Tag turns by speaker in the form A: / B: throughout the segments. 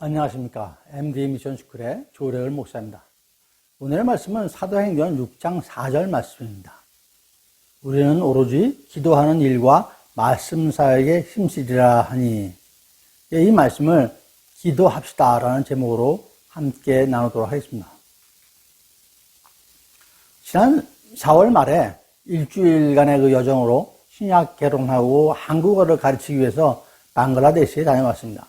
A: 안녕하십니까. MD 미션 스쿨의 조래을 목사입니다. 오늘의 말씀은 사도행전 6장 4절 말씀입니다. 우리는 오로지 기도하는 일과 말씀 사역에 힘쓰리라 하니, 이 말씀을 기도합시다 라는 제목으로 함께 나누도록 하겠습니다. 지난 4월 말에 일주일간의 그 여정으로 신약 개론하고 한국어를 가르치기 위해서 방글라데시에 다녀왔습니다.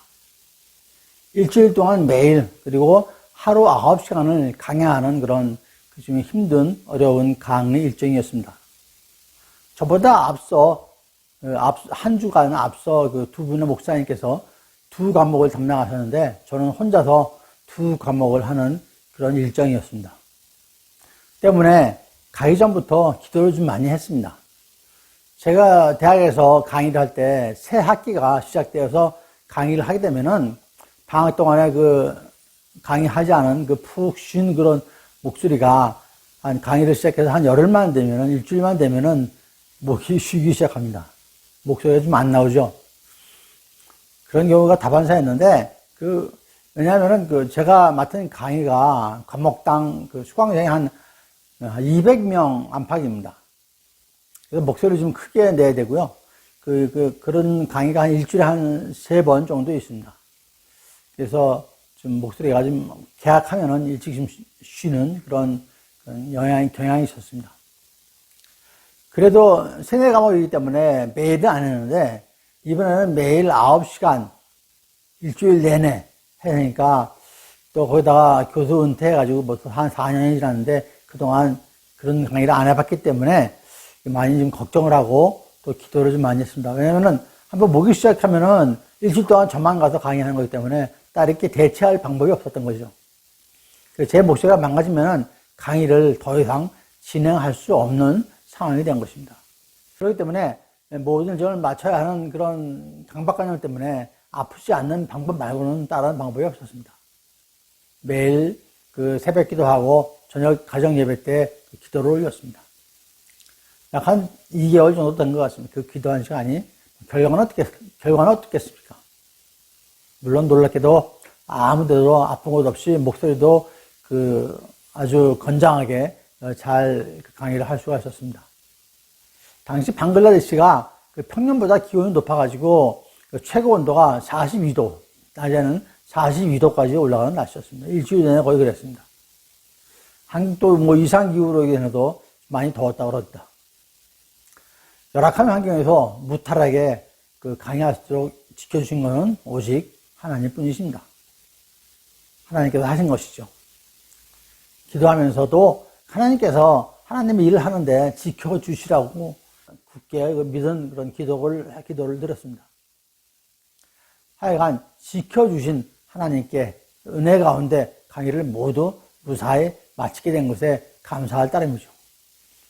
A: 일주일 동안 매일 그리고 하루 9시간을 강야하는 그런 좀 힘든 어려운 강의 일정이었습니다. 저보다 한 주간 앞서 그 두 분의 목사님께서 두 과목을 담당하셨는데 저는 혼자서 두 과목을 하는 그런 일정이었습니다. 때문에 가기 전부터 기도를 좀 많이 했습니다. 제가 대학에서 강의를 할 때 새 학기가 시작되어서 강의를 하게 되면은 방학 동안에 그 강의하지 않은 그 푹 쉰 그런 목소리가 한 강의를 시작해서 한 열흘만 되면은, 일주일만 되면은 목이 쉬기 시작합니다. 목소리가 좀 안 나오죠. 그런 경우가 다반사였는데, 왜냐하면은 제가 맡은 강의가 과목당 수강생이 한 200명 안팎입니다. 그래서 목소리를 좀 크게 내야 되고요. 그런 강의가 한 일주일에 한 3번 정도 있습니다. 그래서 좀 목소리가 좀 계약하면은 일찍 좀 쉬는 그런 경향이 있었습니다. 그래도 세네 과목이기 때문에 매일은 안 했는데, 이번에는 매일 9시간 일주일 내내 해니까, 또 거기다가 교수 은퇴해가지고 뭐 한 4년이 지났는데 그동안 그런 강의를 안 해봤기 때문에 많이 좀 걱정을 하고 또 기도를 좀 많이 했습니다. 왜냐면은 한번 모기 시작하면은 일주일 동안 저만 가서 강의하는 거기 때문에 따로 이렇게 대체할 방법이 없었던 거죠. 제 목소리가 망가지면은 강의를 더 이상 진행할 수 없는 상황이 된 것입니다. 그렇기 때문에 모든 점을 맞춰야 하는 그런 강박관념 때문에 아프지 않는 방법 말고는 다른 방법이 없었습니다. 매일 새벽 기도하고 저녁 가정 예배 때 기도를 올렸습니다. 약 한 2개월 정도 된 것 같습니다. 그 기도한 시간이. 결과는 어떻겠습니까? 물론 놀랍게도 아무데도 아픈 곳 없이 목소리도 아주 건장하게 잘 강의를 할 수가 있었습니다. 당시 방글라데시가 평년보다 기온이 높아가지고 최고 온도가 42도, 낮에는 42도까지 올라가는 날씨였습니다. 일주일 내내 거의 그랬습니다. 한국도 뭐 이상기후로 인해도 많이 더웠다고 그럽니다. 열악한 환경에서 무탈하게 강의할 수 있도록 지켜주신 것은 오직 하나님 뿐이십니다. 하나님께서 하신 것이죠. 기도하면서도 하나님께서 하나님의 일을 하는데 지켜주시라고 굳게 믿은 그런 기도를 드렸습니다. 하여간 지켜주신 하나님께 은혜 가운데 강의를 모두 무사히 마치게 된 것에 감사할 따름이죠.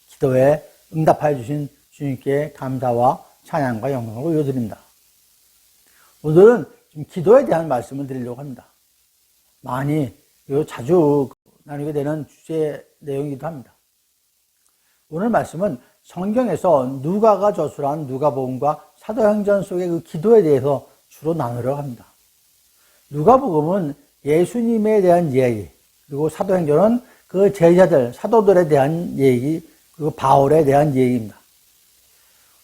A: 기도에 응답하여 주신 주님께 감사와 찬양과 영광을 올려드립니다. 오늘은 좀 기도에 대한 말씀을 드리려고 합니다. 많이 자주 나누게 되는 주제 내용이기도 합니다. 오늘 말씀은 성경에서 누가가 저술한 누가복음과 사도행전 속의 그 기도에 대해서 주로 나누려고 합니다. 누가복음은 예수님에 대한 이야기, 그리고 사도행전은 그 제자들, 사도들에 대한 얘기, 그리고 바울에 대한 얘기입니다.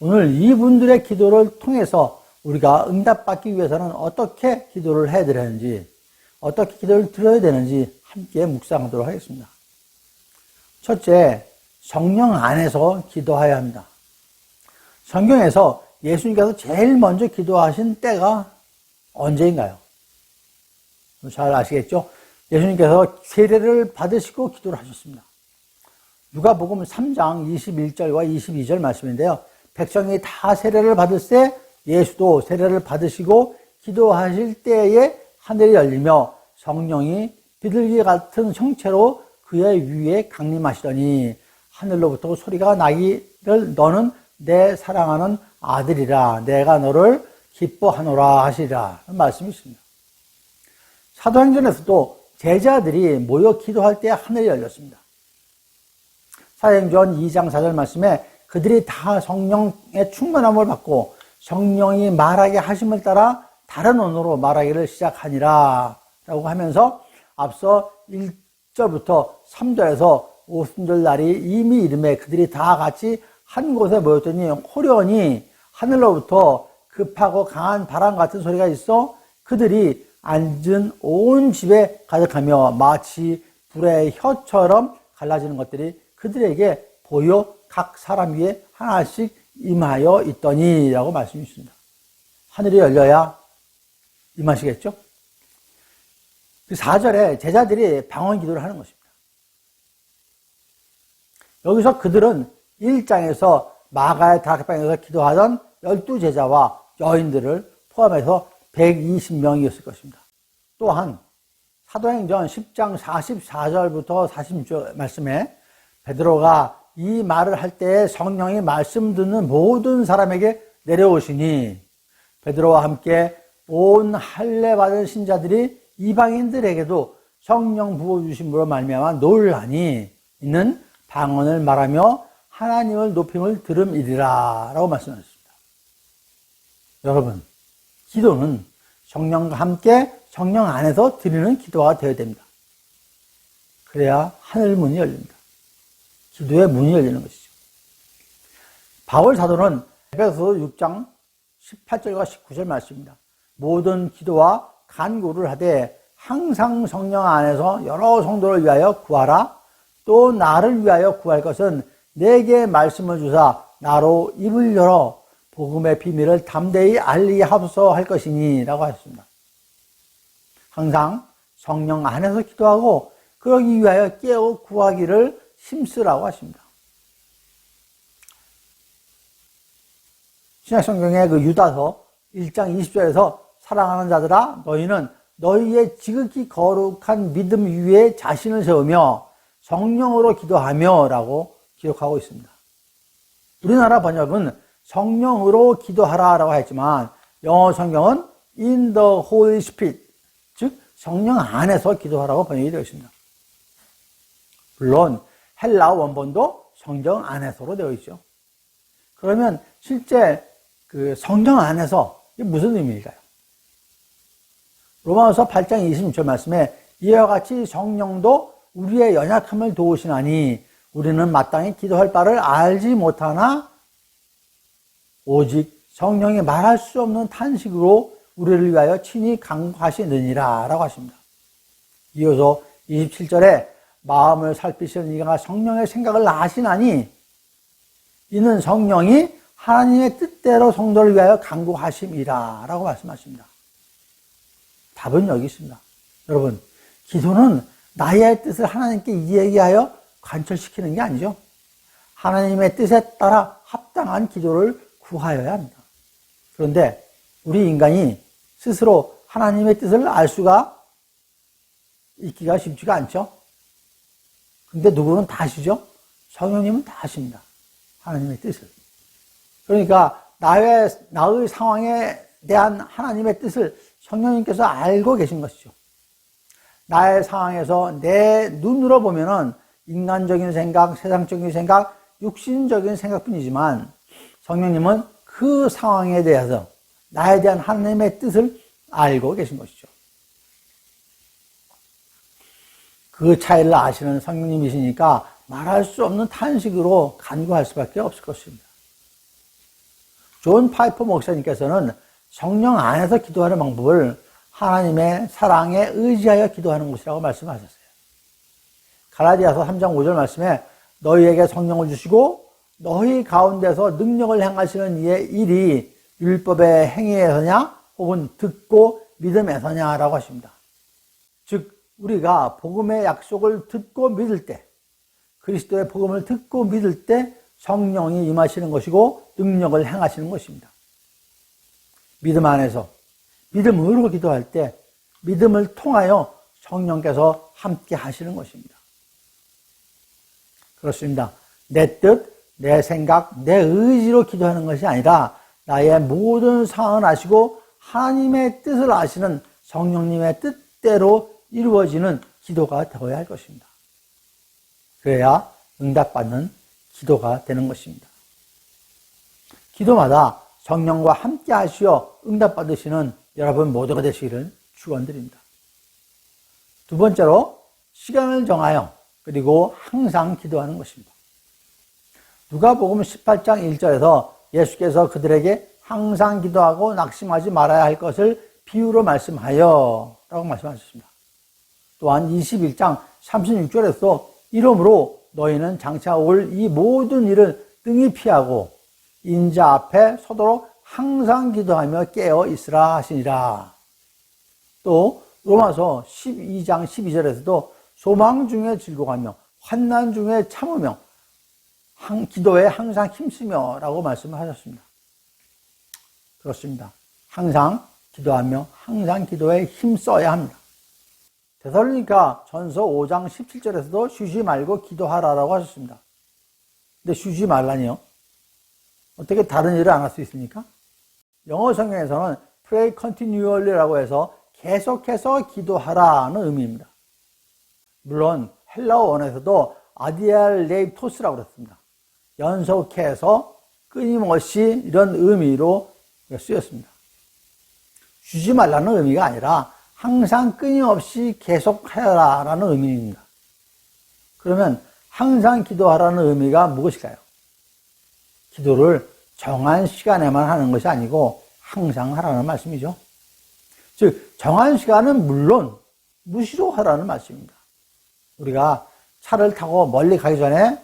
A: 오늘 이분들의 기도를 통해서 우리가 응답받기 위해서는 어떻게 기도를 해야 되는지, 어떻게 기도를 드려야 되는지 함께 묵상하도록 하겠습니다. 첫째, 성령 안에서 기도해야 합니다. 성경에서 예수님께서 제일 먼저 기도하신 때가 언제인가요? 잘 아시겠죠? 예수님께서 세례를 받으시고 기도를 하셨습니다. 누가복음 3장 21절과 22절 말씀인데요. 백성이 다 세례를 받을 때 예수도 세례를 받으시고 기도하실 때에 하늘이 열리며 성령이 비둘기 같은 형체로 그의 위에 강림하시더니 하늘로부터 소리가 나기를 너는 내 사랑하는 아들이라 내가 너를 기뻐하노라 하시리라 말씀이 있습니다. 사도행전에서도 제자들이 모여 기도할 때 하늘이 열렸습니다. 사도행전 2장 4절 말씀에 그들이 다 성령의 충만함을 받고 성령이 말하게 하심을 따라 다른 언어로 말하기를 시작하니라 라고 하면서 앞서 1절부터 3절에서 오순절 날이 이미 이름에 그들이 다 같이 한 곳에 모였더니 호련히 하늘로부터 급하고 강한 바람 같은 소리가 있어 그들이 앉은 온 집에 가득하며 마치 불의 혀처럼 갈라지는 것들이 그들에게 보여 각 사람 위에 하나씩 임하여 있더니 라고 말씀해 주십니다. 하늘이 열려야 임하시겠죠? 그 4절에 제자들이 방언 기도를 하는 것입니다. 여기서 그들은 1장에서 마가의 다락방에서 기도하던 12제자와 여인들을 포함해서 120명이었을 것입니다. 또한 사도행전 10장 44절부터 46절 말씀에 베드로가 이 말을 할 때 성령이 말씀 듣는 모든 사람에게 내려오시니 베드로와 함께 온 할례 받은 신자들이 이방인들에게도 성령 부어주심으로 말미암아 놀라니 이는 방언을 말하며 하나님을 높임을 들음이리라 라고 말씀하셨습니다. 여러분, 기도는 성령과 함께 성령 안에서 드리는 기도가 되어야 됩니다. 그래야 하늘 문이 열립니다. 기도의 문이 열리는 것이죠. 바울 사도는 에베소서 6장 18절과 19절 말씀입니다. 모든 기도와 간구를 하되 항상 성령 안에서 여러 성도를 위하여 구하라. 또 나를 위하여 구할 것은 내게 말씀을 주사 나로 입을 열어 복음의 비밀을 담대히 알리게 하소서 할 것이니 라고 하셨습니다. 항상 성령 안에서 기도하고 그러기 위하여 깨어 구하기를 힘쓰라고 하십니다. 신약성경의 그 유다서 1장 20절에서 사랑하는 자들아 너희는 너희의 지극히 거룩한 믿음 위에 자신을 세우며 성령으로 기도하며 라고 기록하고 있습니다. 우리나라 번역은 성령으로 기도하라 라고 했지만 영어 성경은 in the Holy Spirit, 즉 성령 안에서 기도하라고 번역이 되어 있습니다. 물론 헬라어 원본도 성령 안에서로 되어 있죠. 그러면 실제 그 성령 안에서 이게 무슨 의미일까요? 로마서 8장 26절 말씀에 이와 같이 성령도 우리의 연약함을 도우시나니 우리는 마땅히 기도할 바를 알지 못하나 오직 성령이 말할 수 없는 탄식으로 우리를 위하여 친히 간구하시느니라 라고 하십니다. 이어서 27절에 마음을 살피시는 이가 성령의 생각을 아시나니 이는 성령이 하나님의 뜻대로 성도를 위하여 간구하심이라 라고 말씀하십니다. 답은 여기 있습니다. 여러분, 기도는 나의 뜻을 하나님께 이야기하여 관철시키는 게 아니죠. 하나님의 뜻에 따라 합당한 기도를 구하여야 합니다. 그런데 우리 인간이 스스로 하나님의 뜻을 알 수가 있기가 쉽지가 않죠. 근데 누구는 다 아시죠? 성령님은 다 아십니다. 하나님의 뜻을. 그러니까 나의 상황에 대한 하나님의 뜻을 성령님께서 알고 계신 것이죠. 나의 상황에서 내 눈으로 보면은 인간적인 생각, 세상적인 생각, 육신적인 생각뿐이지만 성령님은 그 상황에 대해서 나에 대한 하나님의 뜻을 알고 계신 것이죠. 그 차이를 아시는 성령님이시니까 말할 수 없는 탄식으로 간구할 수밖에 없을 것입니다. 존 파이퍼 목사님께서는 성령 안에서 기도하는 방법을 하나님의 사랑에 의지하여 기도하는 것이라고 말씀하셨어요. 갈라디아서 3장 5절 말씀에 너희에게 성령을 주시고 너희 가운데서 능력을 행하시는 이의 일이 율법의 행위에서냐 혹은 듣고 믿음에서냐라고 하십니다. 즉 우리가 복음의 약속을 듣고 믿을 때, 그리스도의 복음을 듣고 믿을 때 성령이 임하시는 것이고 능력을 행하시는 것입니다. 믿음 안에서 믿음으로 기도할 때 믿음을 통하여 성령께서 함께 하시는 것입니다. 그렇습니다. 내 뜻, 내 생각, 내 의지로 기도하는 것이 아니라 나의 모든 상황을 아시고 하나님의 뜻을 아시는 성령님의 뜻대로 이루어지는 기도가 되어야 할 것입니다. 그래야 응답받는 기도가 되는 것입니다. 기도마다 성령과 함께 하시어 응답받으시는 여러분 모두가 되시기를 축원드립니다. 두 번째로 시간을 정하여 그리고 항상 기도하는 것입니다. 누가복음 18장 1절에서 예수께서 그들에게 항상 기도하고 낙심하지 말아야 할 것을 비유로 말씀하여 라고 말씀하셨습니다. 또한 21장 36절에서 이러므로 너희는 장차 올 이 모든 일을 능히 피하고 인자 앞에 서도록 항상 기도하며 깨어 있으라 하시니라. 또 로마서 12장 12절에서도 소망 중에 즐거워하며 환난 중에 참으며 기도에 항상 힘쓰며 라고 말씀을 하셨습니다. 그렇습니다. 항상 기도하며 항상 기도에 힘써야 합니다. 데살로니가 전서 5장 17절에서도 쉬지 말고 기도하라라고 하셨습니다. 근데 쉬지 말라니요? 어떻게 다른 일을 안 할 수 있습니까? 영어 성경에서는 pray continually라고 해서 계속해서 기도하라는 의미입니다. 물론 헬라어 원에서도 아디알레이토스라고 그랬습니다. 연속해서 끊임없이 이런 의미로 쓰였습니다. 쉬지 말라는 의미가 아니라 항상 끊임없이 계속하라라는 의미입니다. 그러면 항상 기도하라는 의미가 무엇일까요? 기도를 정한 시간에만 하는 것이 아니고 항상 하라는 말씀이죠. 즉 정한 시간은 물론 무시로 하라는 말씀입니다. 우리가 차를 타고 멀리 가기 전에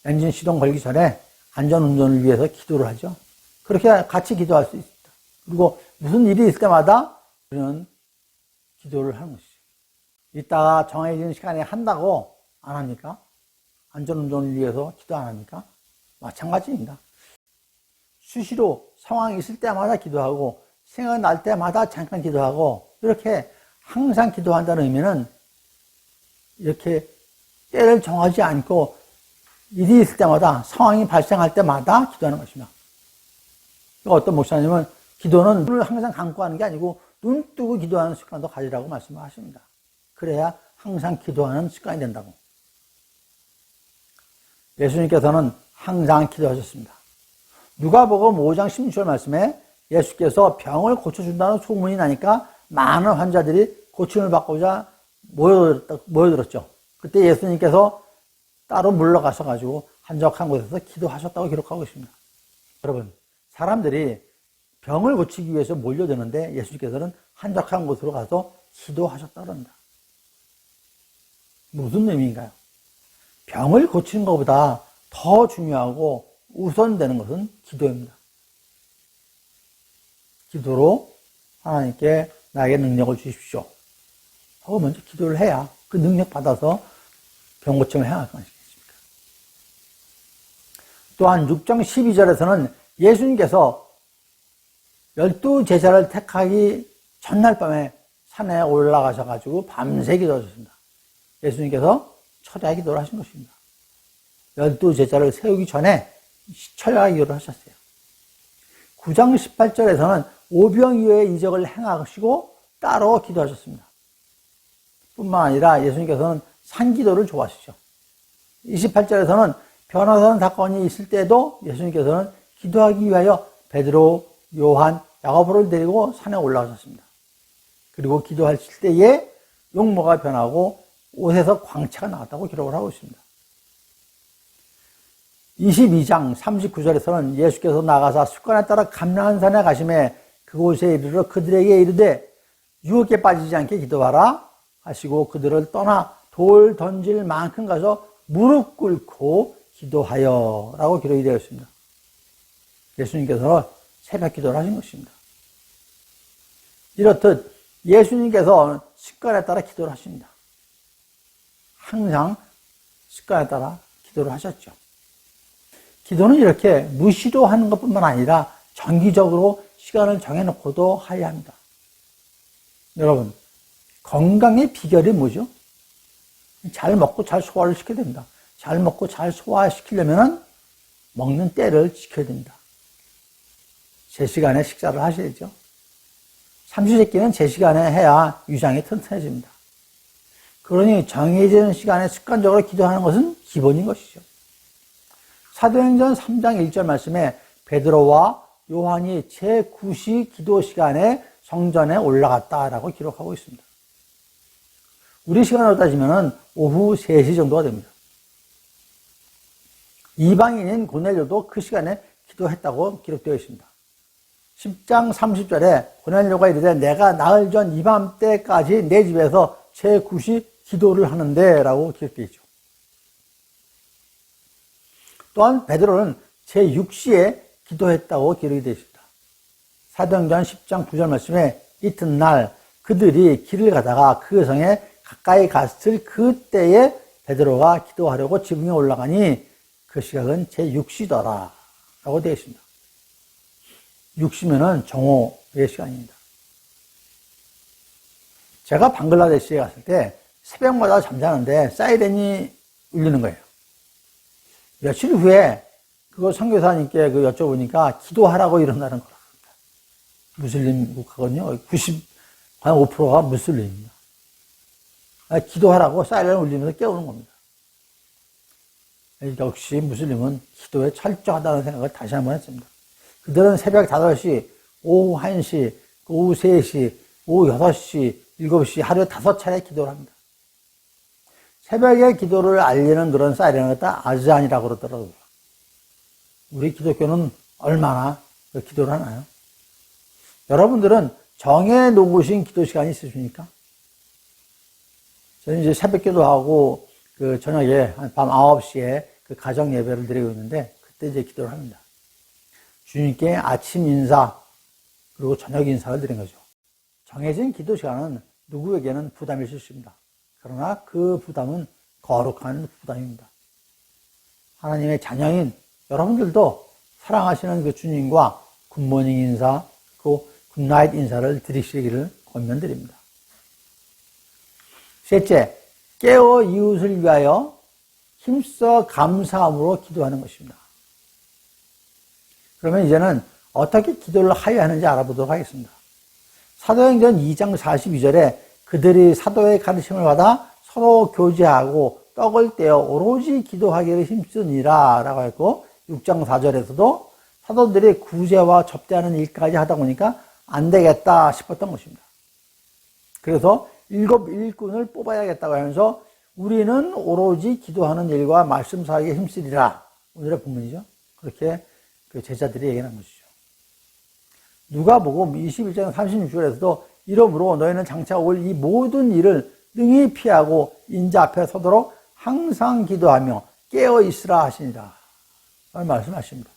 A: 엔진 시동 걸기 전에 안전운전을 위해서 기도를 하죠. 그렇게 같이 기도할 수 있습니다. 그리고 무슨 일이 있을 때마다 우리는 기도를 하는 것이죠. 이따가 정해진 시간에 한다고 안 합니까? 안전운전을 위해서 기도 안 합니까? 마찬가지입니다. 수시로 상황이 있을 때마다 기도하고 생각날 때마다 잠깐 기도하고 이렇게 항상 기도한다는 의미는 이렇게 때를 정하지 않고 일이 있을 때마다 상황이 발생할 때마다 기도하는 것입니다. 어떤 목사님은 기도는 눈을 항상 감고 하는 게 아니고 눈 뜨고 기도하는 습관도 가지라고 말씀을 하십니다. 그래야 항상 기도하는 습관이 된다고. 예수님께서는 항상 기도하셨습니다. 누가복음 5장 16절 말씀에 예수께서 병을 고쳐준다는 소문이 나니까 많은 환자들이 고침을 받고자 모여들었죠. 그때 예수님께서 따로 물러가셔가지고 한적한 곳에서 기도하셨다고 기록하고 있습니다. 여러분, 사람들이 병을 고치기 위해서 몰려드는데 예수님께서는 한적한 곳으로 가서 기도하셨다고 합니다. 무슨 의미인가요? 병을 고치는 것보다 더 중요하고 우선되는 것은 기도입니다. 기도로 하나님께 나에게 능력을 주십시오 하고 먼저 기도를 해야 그 능력 받아서 병 고침을 행할 거 아니겠습니까? 또한 6장 12절에서는 예수님께서 12제자를 택하기 전날 밤에 산에 올라가셔가지고 밤새 기도하셨습니다. 예수님께서 철야 기도를 하신 것입니다. 12제자를 세우기 전에 철야 기도를 하셨어요. 9장 18절에서는 오병이어의 이적을 행하시고 따로 기도하셨습니다. 뿐만 아니라 예수님께서는 산기도를 좋아하시죠. 28절에서는 변화산 사건이 있을 때도 예수님께서는 기도하기 위하여 베드로, 요한, 야고보를 데리고 산에 올라가셨습니다. 그리고 기도하실 때에 용모가 변하고 옷에서 광채가 나왔다고 기록을 하고 있습니다. 22장 39절에서는 예수께서 나가사 습관에 따라 감람산에 가심에 그곳에 이르러 그들에게 이르되 유혹에 빠지지 않게 기도하라 하시고 그들을 떠나 돌 던질 만큼 가서 무릎 꿇고 기도하여 라고 기록이 되어 있습니다. 예수님께서 새벽 기도를 하신 것입니다. 이렇듯 예수님께서 습관에 따라 기도를 하십니다. 항상 습관에 따라 기도를 하셨죠. 기도는 이렇게 무시로 하는 것뿐만 아니라 정기적으로 시간을 정해놓고도 해야 합니다. 여러분, 건강의 비결이 뭐죠? 잘 먹고 잘 소화를 시켜야 됩니다. 잘 먹고 잘 소화시키려면 먹는 때를 지켜야 됩니다. 제 시간에 식사를 하셔야죠. 삼시세끼는 제 시간에 해야 위장이 튼튼해집니다. 그러니 정해진 시간에 습관적으로 기도하는 것은 기본인 것이죠. 사도행전 3장 1절 말씀에 베드로와 요한이 제9시 기도 시간에 성전에 올라갔다라고 기록하고 있습니다. 우리 시간으로 따지면 오후 3시 정도가 됩니다. 이방인인 고넬료도 그 시간에 기도했다고 기록되어 있습니다. 10장 30절에 고넬료가 이르되 내가 나흘 전 이맘때까지 내 집에서 제9시 기도를 하는데 라고 기록되어 있죠. 또한 베드로는 제6시에 기도했다고 기록이 되어 있습니다. 사도행전 10장 9절 말씀에 이튿날 그들이 길을 가다가 그 성에 가까이 갔을 그때에 베드로가 기도하려고 지붕에 올라가니 그 시각은 제6시더라 라고 되어 있습니다. 6시면은 정오의 시간입니다. 제가 방글라데시에 갔을 때 새벽마다 잠자는데 사이렌이 울리는 거예요. 며칠 후에 그거 선교사님께 여쭤보니까 기도하라고 일어나는 거랍니다. 무슬림 국가거든요. 95%가 무슬림입니다. 기도하라고 사이렌을 울리면서 깨우는 겁니다. 역시 무슬림은 기도에 철저하다는 생각을 다시 한번 했습니다. 그들은 새벽 5시, 오후 1시, 오후 3시, 오후 6시, 7시 하루에 5차례 기도를 합니다. 새벽에 기도를 알리는 그런 사이렌을 갖다 아즈안이라고 그러더라고요. 우리 기독교는 얼마나 기도를 하나요? 여러분들은 정해 놓으신 기도 시간이 있으십니까? 저는 이제 새벽 기도하고 저녁에 밤 9시에 가정 예배를 드리고 있는데 그때 이제 기도를 합니다. 주님께 아침 인사 그리고 저녁 인사를 드린 거죠. 정해진 기도 시간은 누구에게는 부담일 수 있습니다. 그러나 그 부담은 거룩한 부담입니다. 하나님의 자녀인 여러분들도 사랑하시는 그 주님과 굿모닝 인사, 그 굿나잇 인사를 드리시기를 권면드립니다. 셋째, 깨어 이웃을 위하여 힘써 감사함으로 기도하는 것입니다. 그러면 이제는 어떻게 기도를 하여야 하는지 알아보도록 하겠습니다. 사도행전 2장 42절에 그들이 사도의 가르침을 받아 서로 교제하고 떡을 떼어 오로지 기도하기를 힘쓰니라 라고 했고 6장 4절에서도 사도들이 구제와 접대하는 일까지 하다 보니까 안 되겠다 싶었던 것입니다. 그래서 7 일꾼을 뽑아야겠다고 하면서 우리는 오로지 기도하는 일과 말씀 사역에 힘쓰리라. 오늘의 본문이죠. 그렇게 그 제자들이 얘기한 것이죠. 누가복음 21장 36절에서도 이러므로 너희는 장차 올 이 모든 일을 능히 피하고 인자 앞에 서도록 항상 기도하며 깨어 있으라 하시니라. 라는 말씀하십니다.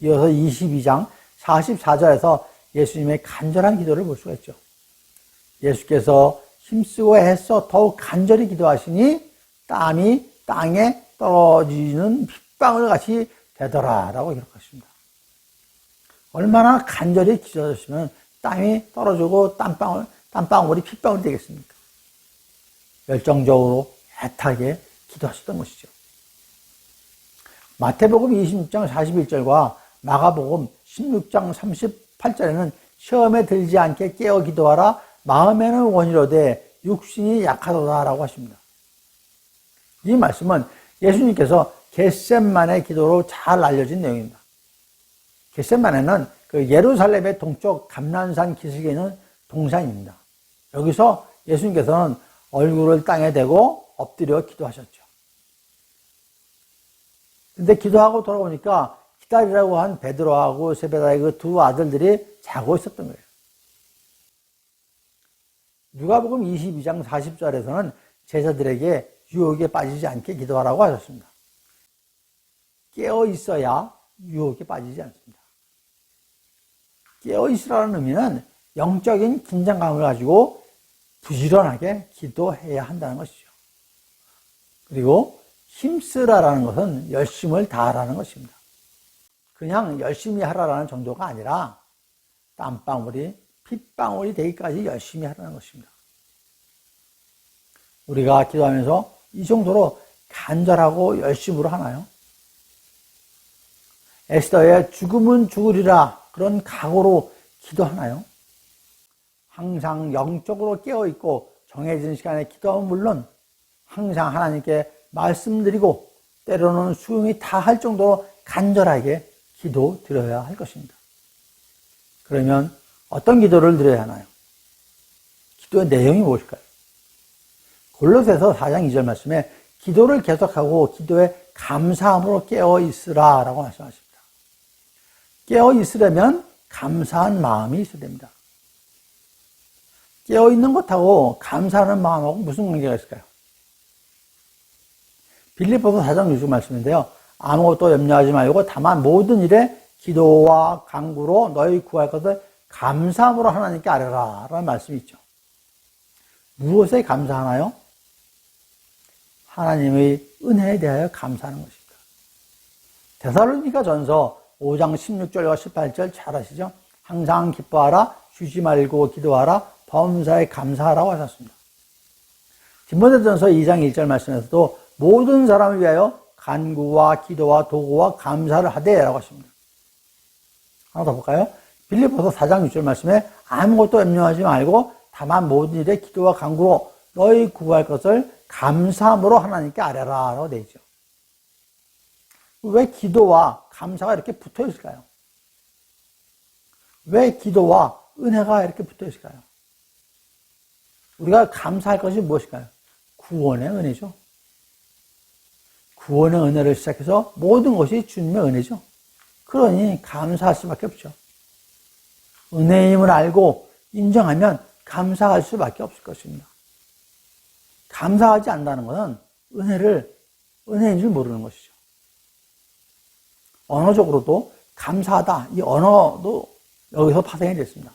A: 이어서 22장 44절에서 예수님의 간절한 기도를 볼 수가 있죠. 예수께서 힘쓰고 애써 더욱 간절히 기도하시니 땀이 땅에 떨어지는 핏방울 같이 되더라 라고 기록하십니다. 얼마나 간절히 기도하시면 땀이 떨어지고 땀방울이 핏방울이 되겠습니까? 열정적으로 애타게 기도하셨던 것이죠. 마태복음 26장 41절과 마가복음 16장 38절에는 시험에 들지 않게 깨어 기도하라 마음에는 원이로되 육신이 약하도다라고 하십니다. 이 말씀은 예수님께서 겟셋만의 기도로 잘 알려진 내용입니다. 겟셋만에는 그 예루살렘의 동쪽 감난산 기슭에 있는 동산입니다. 여기서 예수님께서는 얼굴을 땅에 대고 엎드려 기도하셨죠. 근데 기도하고 돌아오니까 기다리라고 한 베드로하고 세베다의 그 두 아들들이 자고 있었던 거예요. 누가복음 22장 40절에서는 제자들에게 유혹에 빠지지 않게 기도하라고 하셨습니다. 깨어 있어야 유혹에 빠지지 않습니다. 깨어 있으라는 의미는 영적인 긴장감을 가지고 부지런하게 기도해야 한다는 것이죠. 그리고 힘쓰라라는 것은 열심을 다하라는 것입니다. 그냥 열심히 하라라는 정도가 아니라 땀방울이 핏방울이 되기까지 열심히 하라는 것입니다. 우리가 기도하면서 이 정도로 간절하고 열심으로 하나요? 에스더의 죽음은 죽으리라 그런 각오로 기도하나요? 항상 영적으로 깨어있고 정해진 시간에 기도하면 물론 항상 하나님께 말씀드리고 때로는 수용이 다 할 정도로 간절하게 기도 드려야 할 것입니다. 그러면 어떤 기도를 드려야 하나요? 기도의 내용이 무엇일까요? 골로새서 4장 2절 말씀에 기도를 계속하고 기도에 감사함으로 깨어 있으라 라고 말씀하십니다. 깨어 있으려면 감사한 마음이 있어야 됩니다. 깨어 있는 것하고 감사하는 마음하고 무슨 관계가 있을까요? 빌립보서 4장 6절 말씀인데요. 아무것도 염려하지 말고 다만 모든 일에 기도와 간구로 너희 구할 것을 감사함으로 하나님께 아뢰라 라는 말씀이 있죠. 무엇에 감사하나요? 하나님의 은혜에 대하여 감사하는 것입니다. 데살로니가 전서 5장 16절과 18절 잘 아시죠? 항상 기뻐하라, 쉬지 말고 기도하라, 범사에 감사하라고 하셨습니다. 디모데전서 2장 1절 말씀에서도 모든 사람을 위하여 간구와 기도와 도구와 감사를 하되라고 하십니다. 하나 더 볼까요? 빌립보서 4장 6절 말씀에 아무것도 염려하지 말고 다만 모든 일에 기도와 간구로 너희 구할 것을 감사함으로 하나님께 아뢰라 라고 되어 있죠. 왜 기도와 감사가 이렇게 붙어 있을까요? 왜 기도와 은혜가 이렇게 붙어 있을까요? 우리가 감사할 것이 무엇일까요? 구원의 은혜죠. 구원의 은혜를 시작해서 모든 것이 주님의 은혜죠. 그러니 감사할 수밖에 없죠. 은혜임을 알고 인정하면 감사할 수밖에 없을 것입니다. 감사하지 않는다는 것은 은혜인 줄 모르는 것이죠. 언어적으로도 감사하다, 이 언어도 여기서 파생이 됐습니다.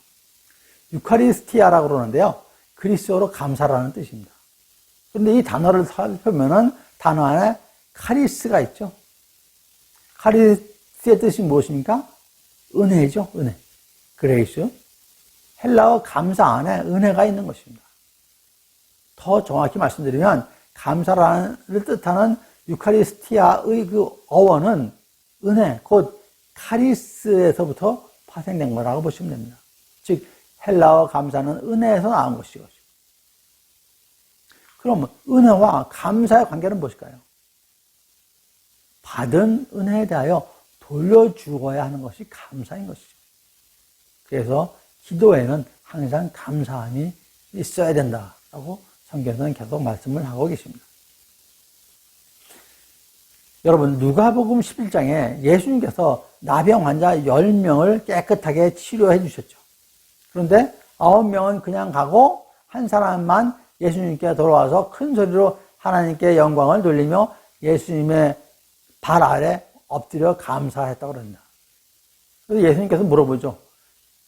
A: 유카리스티아라고 그러는데요. 그리스어로 감사라는 뜻입니다. 그런데 이 단어를 살펴보면은 단어 안에 카리스가 있죠. 카리스의 뜻이 무엇입니까? 은혜죠, 은혜. 그레이스. 헬라어 감사 안에 은혜가 있는 것입니다. 더 정확히 말씀드리면 감사를 뜻하는 유카리스티아의 그 어원은 은혜, 곧 카리스에서부터 파생된 거라고 보시면 됩니다. 즉 헬라어 감사는 은혜에서 나온 것이죠. 그럼 은혜와 감사의 관계는 무엇일까요? 받은 은혜에 대하여 돌려주어야 하는 것이 감사인 것이죠. 그래서 기도에는 항상 감사함이 있어야 된다라고 성경에서는 계속 말씀을 하고 계십니다. 여러분, 누가복음 11장에 예수님께서 나병 환자 10명을 깨끗하게 치료해 주셨죠. 그런데 9명은 그냥 가고 한 사람만 예수님께 돌아와서 큰 소리로 하나님께 영광을 돌리며 예수님의 발 아래 엎드려 감사했다고 그럽니다. 그래서 예수님께서 물어보죠.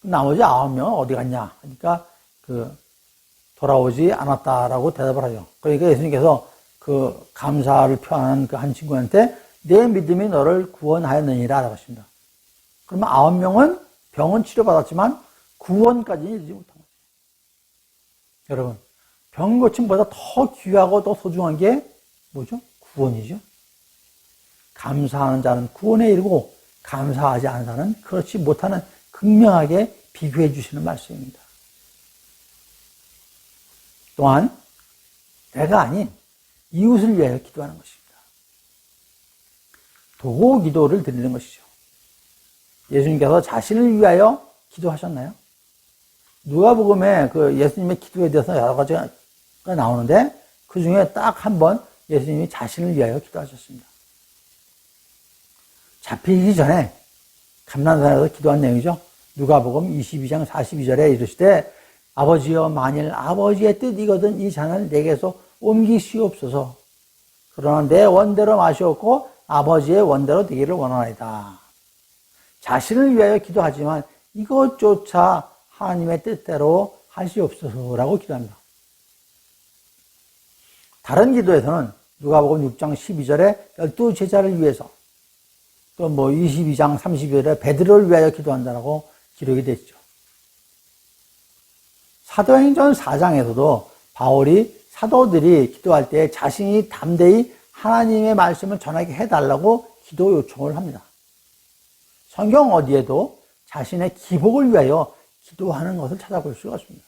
A: 나머지 9명은 어디 갔냐? 그러니까 돌아오지 않았다라고 대답을 하죠. 그러니까 예수님께서 그 감사를 표현하는 그 한 친구한테 내 믿음이 너를 구원하였느니라 라고 하십니다. 그러면 9명은 병은 치료받았지만 구원까지는 이르지 못한 거죠. 여러분, 병 고침보다 더 귀하고 더 소중한 게 뭐죠? 구원이죠. 감사하는 자는 구원에 이르고 감사하지 않은 자는 그렇지 못하는 극명하게 비교해 주시는 말씀입니다. 또한 내가 아닌 이웃을 위하여 기도하는 것입니다. 도구 기도를 드리는 것이죠. 예수님께서 자신을 위하여 기도하셨나요? 누가복음에 그 예수님의 기도에 대해서 여러 가지가 나오는데 그 중에 딱 한 번 예수님이 자신을 위하여 기도하셨습니다. 잡히기 전에 감난산에서 기도한 내용이죠. 누가복음 22장 42절에 이르시되 아버지여 만일 아버지의 뜻이거든 이 잔을 내게서 옮기시옵소서. 그러나 내 원대로 마시옵고 아버지의 원대로 되기를 원하나이다. 자신을 위하여 기도하지만 이것조차 하나님의 뜻대로 하시옵소서라고 기도합니다. 다른 기도에서는 누가복음 6장 12절에 12제자를 위해서 또 22장 32절에 베드로를 위하여 기도한다라고 기록이 됐죠. 사도행전 4장에서도 바울이 사도들이 기도할 때 자신이 담대히 하나님의 말씀을 전하게 해달라고 기도 요청을 합니다. 성경 어디에도 자신의 기복을 위하여 기도하는 것을 찾아볼 수가 있습니다.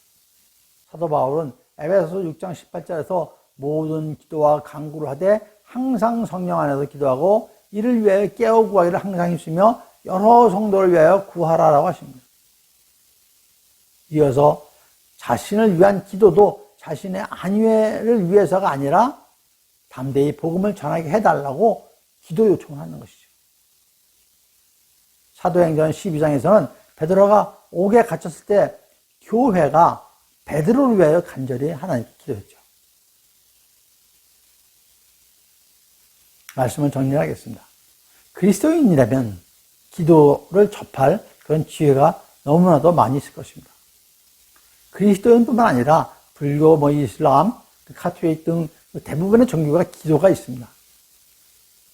A: 사도 바울은 에베소서 6장 18절에서 모든 기도와 간구를 하되 항상 성령 안에서 기도하고 이를 위하여 깨어 구하기를 항상 힘쓰며 여러 성도를 위하여 구하라라고 하십니다. 이어서 자신을 위한 기도도 자신의 안위를 위해서가 아니라 담대히 복음을 전하게 해달라고 기도 요청을 하는 것이죠. 사도행전 12장에서는 베드로가 옥에 갇혔을 때 교회가 베드로를 위하여 간절히 하나님께 기도했죠. 말씀을 정리하겠습니다. 그리스도인이라면 기도를 접할 그런 기회가 너무나도 많이 있을 것입니다. 그리스도인뿐만 아니라 불교, 이슬람, 카톨릭 등 대부분의 종교가 기도가 있습니다.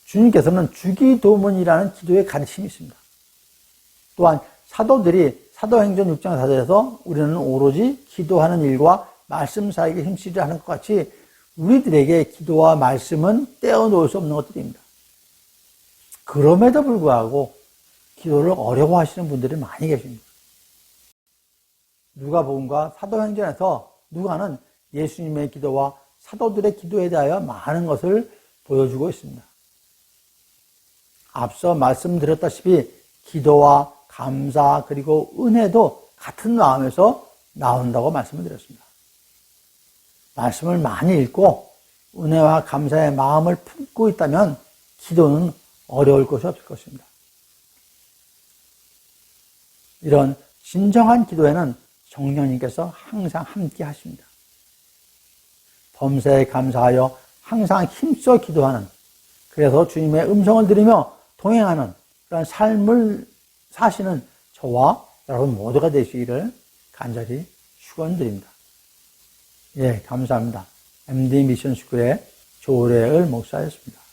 A: 주님께서는 주기도문이라는 기도의 가르침이 있습니다. 또한 사도들이 사도행전 6장 4절에서 우리는 오로지 기도하는 일과 말씀 사이에 힘쓰려 하는 것 같이 우리들에게 기도와 말씀은 떼어놓을 수 없는 것들입니다. 그럼에도 불구하고 기도를 어려워하시는 분들이 많이 계십니다. 누가복음과 사도행전에서 누가는 예수님의 기도와 사도들의 기도에 대하여 많은 것을 보여주고 있습니다. 앞서 말씀드렸다시피 기도와 감사 그리고 은혜도 같은 마음에서 나온다고 말씀을 드렸습니다. 말씀을 많이 읽고 은혜와 감사의 마음을 품고 있다면 기도는 어려울 것이 없을 것입니다. 이런 진정한 기도에는 성령님께서 항상 함께 하십니다. 범사에 감사하여 항상 힘써 기도하는, 그래서 주님의 음성을 들으며 동행하는 그런 삶을 사시는 저와 여러분 모두가 되시기를 간절히 축원드립니다. 예, 감사합니다. MD 미션 스쿨의 조래을 목사였습니다.